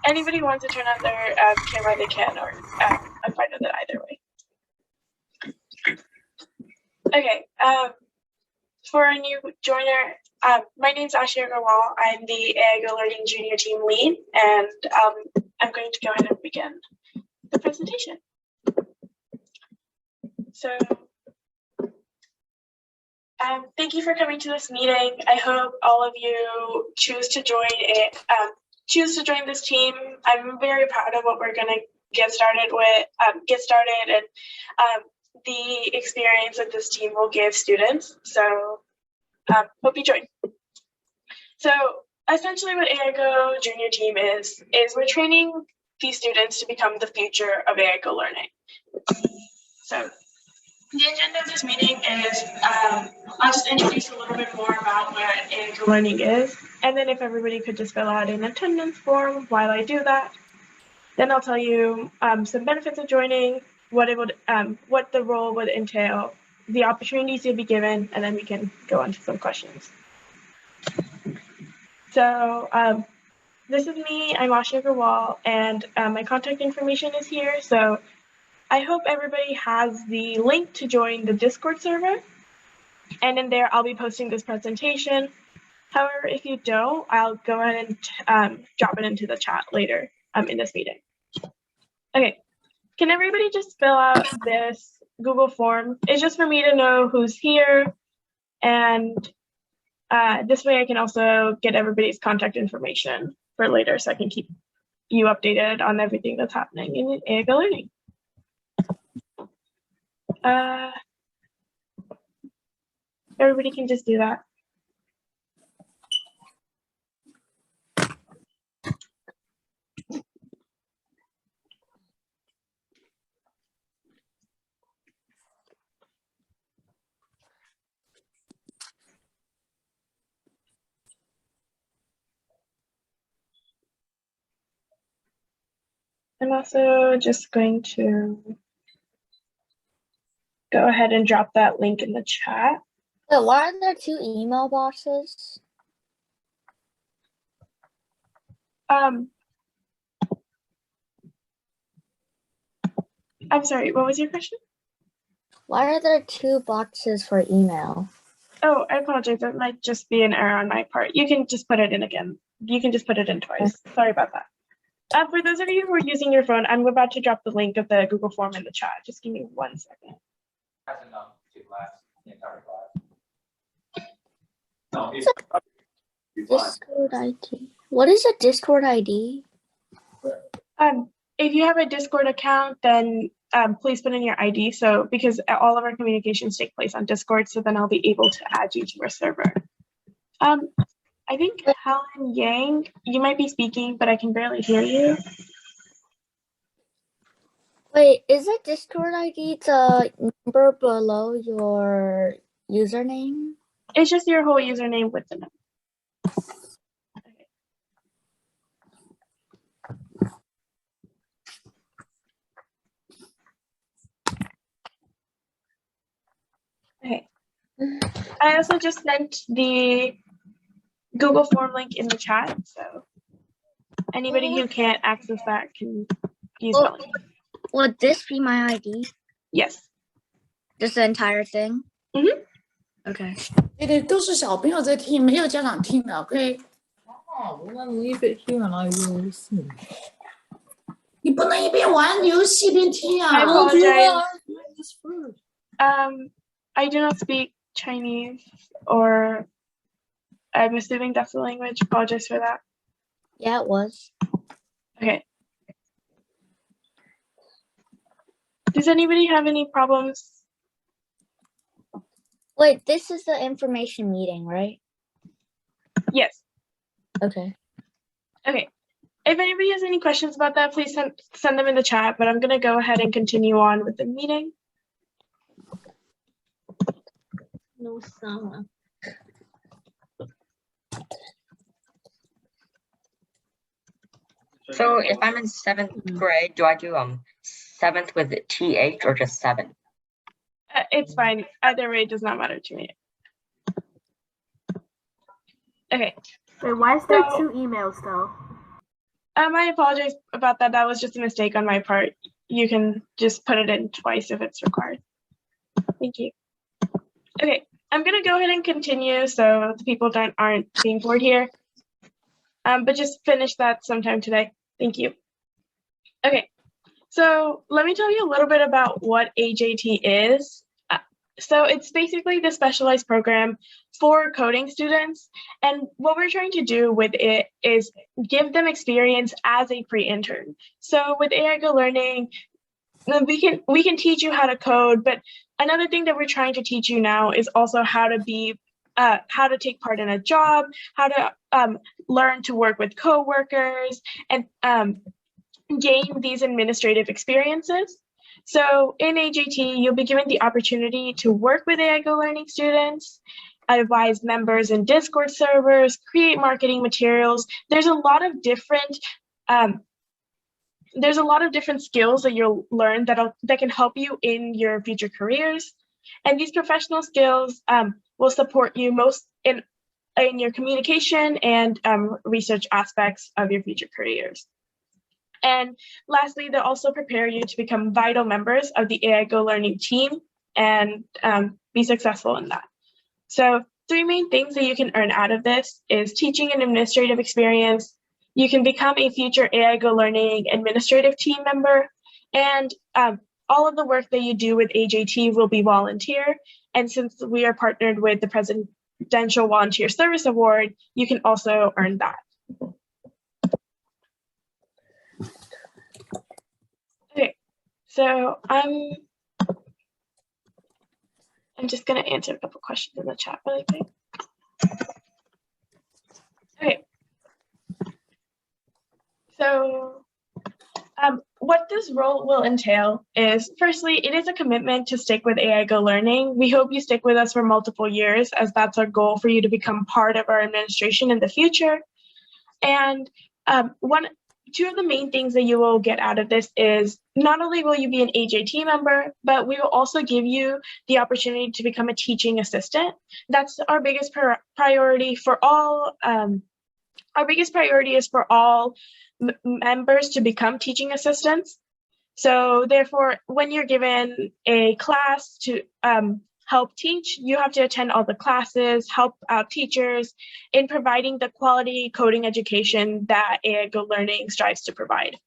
anybody who wants to turn on their camera, they can, or I'm fine with it either way. Okay, for a new joiner, my name is Ashia Agarwal. I'm the AIGO Learning Junior Team Lead, and I'm going to go ahead and begin the presentation. So, thank you for coming to this meeting. I hope all of you choose to join it. Choose to join this team. I'm very proud of what we're going to get started with. And the experience that this team will give students. So, hope you join. So, essentially, what AIGO Junior Team is we're training these students to become the future of AIGO learning. So, the agenda of this meeting is I'll just introduce a little bit more about what AIGO learning is, and then if everybody could just fill out an attendance form while I do that, then I'll tell you some benefits of joining, what it would, what the role would entail, the opportunities you'll be given, and then we can go on to some questions. So this is me. I'm Ashia Agarwal, and my contact information is here. So I hope everybody has the link to join the Discord server, and in there I'll be posting this presentation. However, if you don't, I'll go ahead and drop it into the chat later in this meeting. Okay, can everybody just fill out this Google form? It's just for me to know who's here, and this way I can also get everybody's contact information for later so I can keep you updated on everything that's happening in AIGO Learning. Everybody can just do that. I'm also just going to go ahead and drop that link in the chat. Wait, why are there 2 email boxes? I'm sorry, what was your question? Why are there 2 boxes for email? Oh, I apologize. That might just be an error on my part. You can just put it in again. You can just put it in twice. Sorry about that. For those of you who are using your phone, I'm about to drop the link of the Google form in the chat. Just give me 1 second. That's enough to last the entire class. No, Discord ID. What is a Discord ID? If you have a Discord account, then please put in your ID. So because all of our communications take place on Discord, so then I'll be able to add you to our server. I think Helen Yang, you might be speaking, but I can barely hear you. Wait, is a Discord ID the number below your username? It's just your whole username with the number. Okay. I also just sent the Google form link in the chat, so anybody who can't access that can use the link. Would this be my ID? Yes. Just the entire thing? Mm-hmm. Okay. 都是小朋友在听，没有家长听的 ，OK？ 哦，那你一边听哪有游戏？你不能一边玩游戏一边听啊！ I apologize. This first. I do not speak Chinese, or I'm assuming that's the language. Apologize for that. Yeah, it was. Okay. Does anybody have any problems? Wait, this is the information meeting, right? Yes. Okay. Okay. If anybody has any questions about that, please send them in the chat, but I'm going to go ahead and continue on with the meeting. No sound. So if I'm in 7th grade, do I do 7th with TH or just 7? It's fine. Either way, it does not matter to me. Okay. Wait, why is there 2 emails though? I apologize about that. That was just a mistake on my part. You can just put it in twice if it's required. Thank you. Okay, I'm gonna go ahead and continue so the people aren't being bored here. But just finish that sometime today. Thank you. Okay, so let me tell you a little bit about what AJT is. So it's basically the specialized program for coding students. And what we're trying to do with it is give them experience as a pre-intern. So with AI Go Learning, we can teach you how to code, but another thing that we're trying to teach you now is also how to take part in a job, how to learn to work with coworkers, and gain these administrative experiences. So in AJT, you'll be given the opportunity to work with AI Go Learning students, advise members in Discord servers, create marketing materials. There's a lot of different skills that you'll learn that can help you in your future careers. And these professional skills will support you most in your communication and research aspects of your future careers. And lastly, they'll also prepare you to become vital members of the AI Go Learning team and be successful in that. So 3 main things that you can earn out of this is teaching and administrative experience. You can become a future AI Go Learning administrative team member, and all of the work that you do with AJT will be volunteer. And since we are partnered with the Presidential Volunteer Service Award, you can also earn that. Okay, so I'm just going to answer a couple questions in the chat really quick. Okay. So what this role will entail is, firstly, it is a commitment to stick with AI Go Learning. We hope you stick with us for multiple years, as that's our goal for you to become part of our administration in the future. And 2 of the main things that you will get out of this is not only will you be an AJT member, but we will also give you the opportunity to become a teaching assistant. That's our biggest priority for all. Our biggest priority is for all members to become teaching assistants. So therefore, when you're given a class to help teach, you have to attend all the classes, help out teachers in providing the quality coding education that AI Go Learning strives to provide.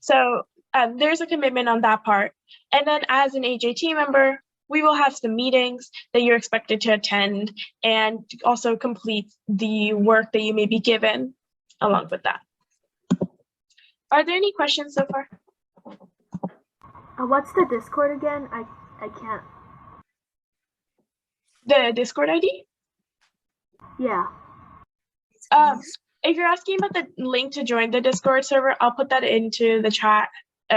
So there's a commitment on that part. And then as an AJT member, we will have some meetings that you're expected to attend and also complete the work that you may be given along with that. Are there any questions so far? What's the Discord again? I can't. The Discord ID? Yeah. If you're asking about the link to join the Discord server, I'll put that into the chat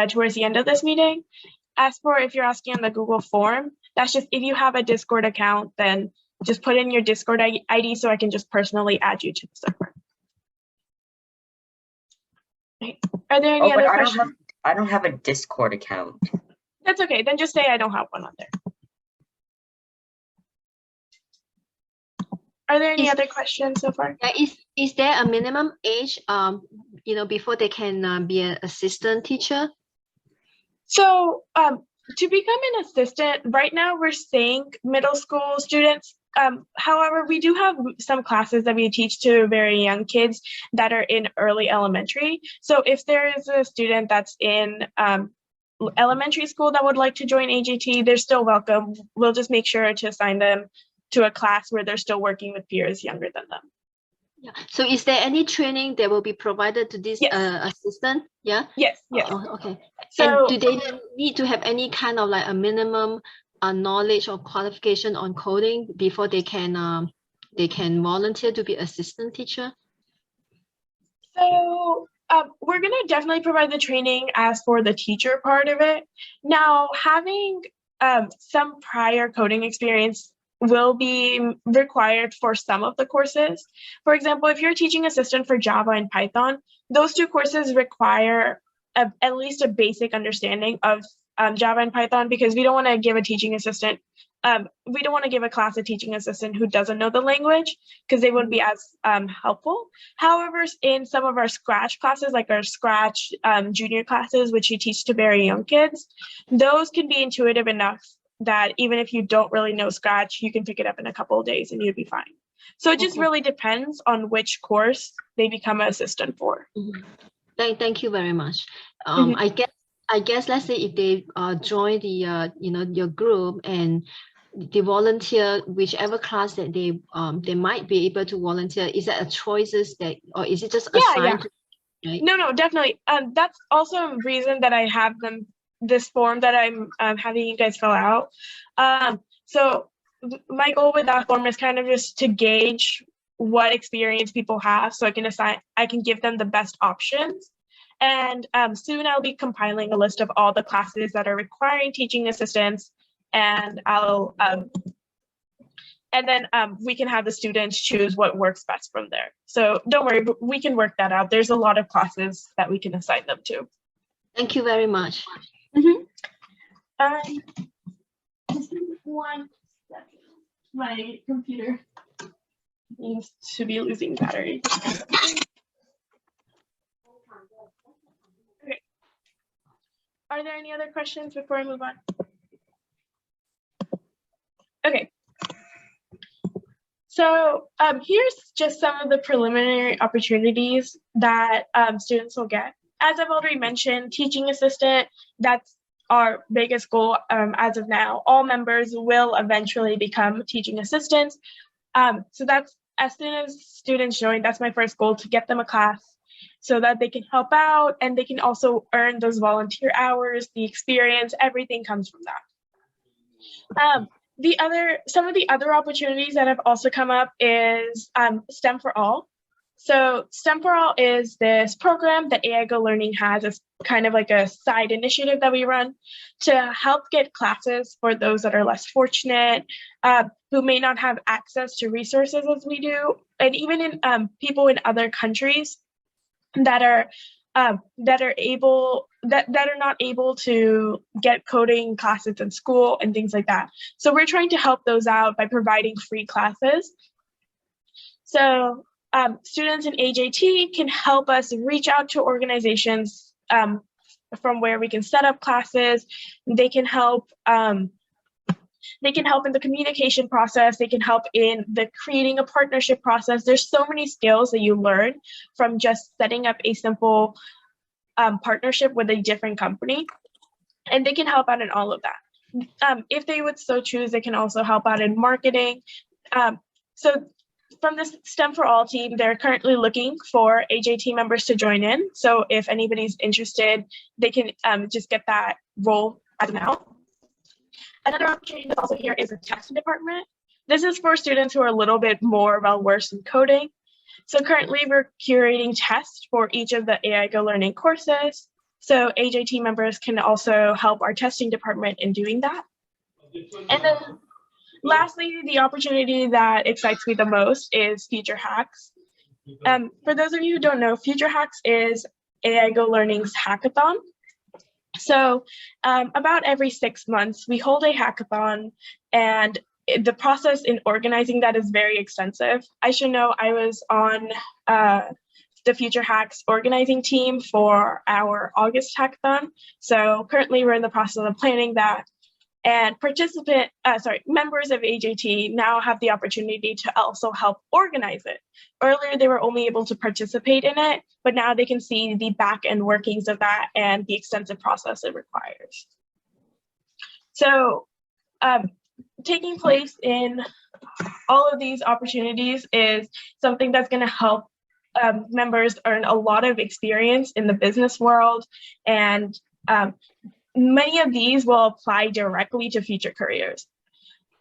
towards the end of this meeting. As for if you're asking on the Google form, that's just if you have a Discord account, then just put in your Discord ID so I can just personally add you to the server. Okay. Are there any other questions? I don't have a Discord account. That's okay. Then just say I don't have one on there. Are there any other questions so far? Yeah, is there a minimum age, before they can be an assistant teacher? So to become an assistant, right now we're saying middle school students. However, we do have some classes that we teach to very young kids that are in early elementary. So if there is a student that's in elementary school that would like to join AJT, they're still welcome. We'll just make sure to assign them to a class where they're still working with peers younger than them. Yeah. So is there any training that will be provided to this assistant? Yeah. Yes. Yes. Oh, okay. So and do they need to have any kind of like a minimum knowledge or qualification on coding before they can volunteer to be assistant teacher? So we're going to definitely provide the training as for the teacher part of it. Now, having some prior coding experience will be required for some of the courses. For example, if you're a teaching assistant for Java and Python, those 2 courses require at least a basic understanding of Java and Python, because we don't want to give a teaching assistant we don't want to give a class a teaching assistant who doesn't know the language because they wouldn't be as helpful. However, in some of our Scratch classes, like our Scratch junior classes, which you teach to very young kids, those can be intuitive enough that even if you don't really know Scratch, you can pick it up in a couple of days and you'd be fine. So it just Okay. really depends on which course they become an assistant for. Thank you very much. Mhm. I guess let's say if they join the your group and they volunteer whichever class that they might be able to volunteer, is that a choices that, or is it just Yeah. assigned to, right? No, definitely. That's also a reason that I have this form that I'm having you guys fill out. So my goal with that form is kind of just to gauge what experience people have, so I can give them the best options. And soon I'll be compiling a list of all the classes that are requiring teaching assistants, and then we can have the students choose what works best from there. So don't worry, we can work that out. There's a lot of classes that we can assign them to. Thank you very much. Just 1 second. My computer seems to be losing battery. Okay. Are there any other questions before I move on? Okay. So here's just some of the preliminary opportunities that students will get. As I've already mentioned, teaching assistant, that's our biggest goal as of now. All members will eventually become teaching assistants. So that's, as soon as students join, that's my first goal, to get them a class so that they can help out and they can also earn those volunteer hours, the experience, everything comes from that. Some of the other opportunities that have also come up is STEM for All. So STEM for All is this program that AIGO Learning has as kind of like a side initiative that we run to help get classes for those that are less fortunate, who may not have access to resources as we do, and even in people in other countries that are not able to get coding classes in school and things like that. So we're trying to help those out by providing free classes. So students in AJT can help us reach out to organizations from where we can set up classes. They can help in the communication process. They can help in the creating a partnership process. There's so many skills that you learn from just setting up a simple partnership with a different company, and they can help out in all of that. If they would so choose, they can also help out in marketing. So from the STEM for All team, they're currently looking for AJT members to join in. So if anybody's interested, they can just get that role as now. Another opportunity that's also here is the testing department. This is for students who are a little bit more well-versed in coding. So currently we're curating tests for each of the AIGO Learning courses. So AJT members can also help our testing department in doing that. And then lastly, the opportunity that excites me the most is Future Hacks. For those of you who don't know, Future Hacks is AIGO Learning's hackathon. So about every 6 months, we hold a hackathon, and the process in organizing that is very extensive. I should know I was on the Future Hacks organizing team for our August hackathon. So currently we're in the process of planning that. And members of AJT now have the opportunity to also help organize it. Earlier, they were only able to participate in it, but now they can see the back end workings of that and the extensive process it requires. So taking place in all of these opportunities is something that's going to help members earn a lot of experience in the business world, and many of these will apply directly to future careers.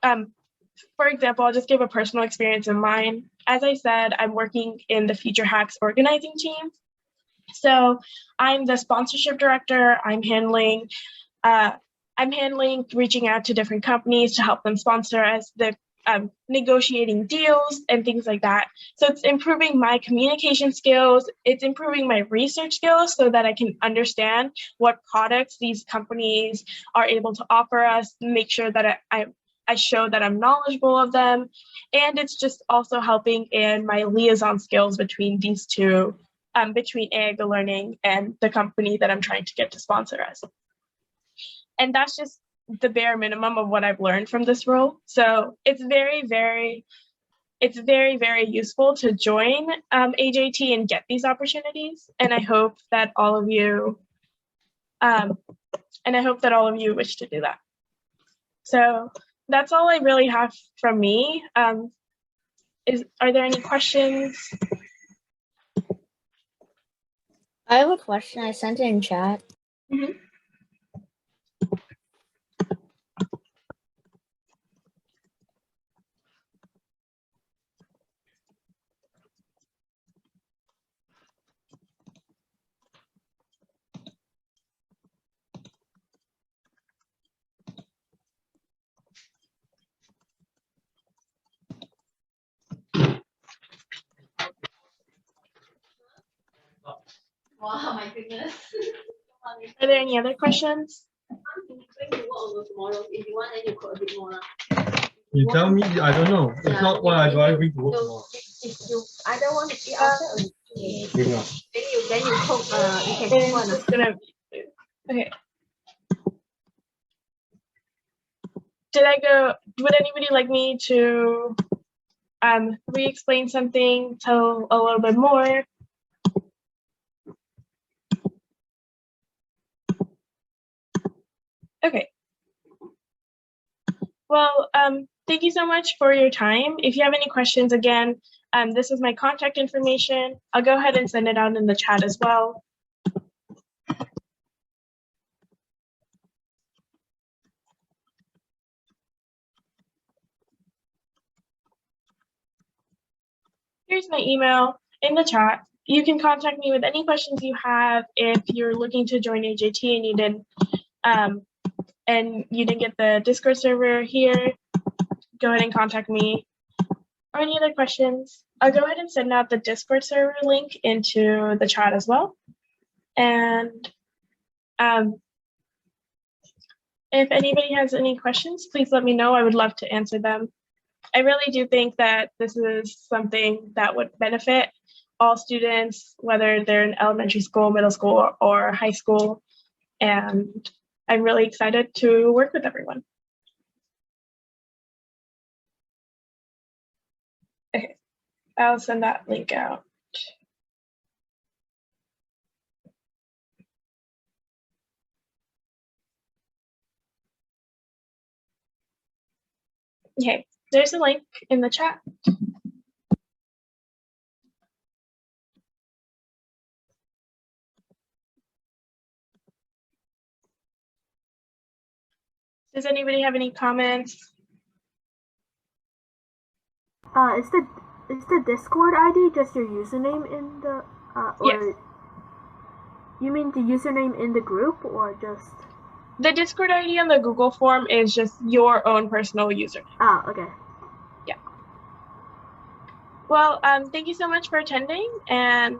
For example, I'll just give a personal experience of mine. As I said, I'm working in the Future Hacks organizing team. So I'm the sponsorship director. I'm handling reaching out to different companies to help them sponsor us, the negotiating deals and things like that. So it's improving my communication skills. It's improving my research skills so that I can understand what products these companies are able to offer us, make sure that I show that I'm knowledgeable of them, and it's just also helping in my liaison skills between these two, between AIGA Learning and the company that I'm trying to get to sponsor us. And that's just the bare minimum of what I've learned from this role. So it's very, very useful to join AJT and get these opportunities. And I hope that all of you, wish to do that. So that's all I really have from me. Are there any questions? I have a question. I sent it in chat. Mhm. Wow, my goodness. Are there any other questions? Tomorrow, if you want, then you cook a bit more. You tell me, I don't know. If Yeah, not, what I do I bring to work No, tomorrow? if you either want to eat outside or Bring up. then you cook you can And cook one. just gonna, okay. Would anybody like me to re-explain something, tell a little bit more? Okay. Well, thank you so much for your time. If you have any questions, again, this is my contact information. I'll go ahead and send it out in the chat as well. Here's my email in the chat. You can contact me with any questions you have if you're looking to join AJT and you didn't get the Discord server here. Go ahead and contact me. Or any other questions? I'll go ahead and send out the Discord server link into the chat as well. And if anybody has any questions, please let me know. I would love to answer them. I really do think that this is something that would benefit all students, whether they're in elementary school, middle school, or high school. And I'm really excited to work with everyone. Okay, I'll send that link out. Okay, there's a link in the chat. Does anybody have any comments? Is the Discord ID just your username in the or Yes. You mean the username in the group or just The Discord ID on the Google form is just your own personal username. okay. Yeah. Well, thank you so much for attending, and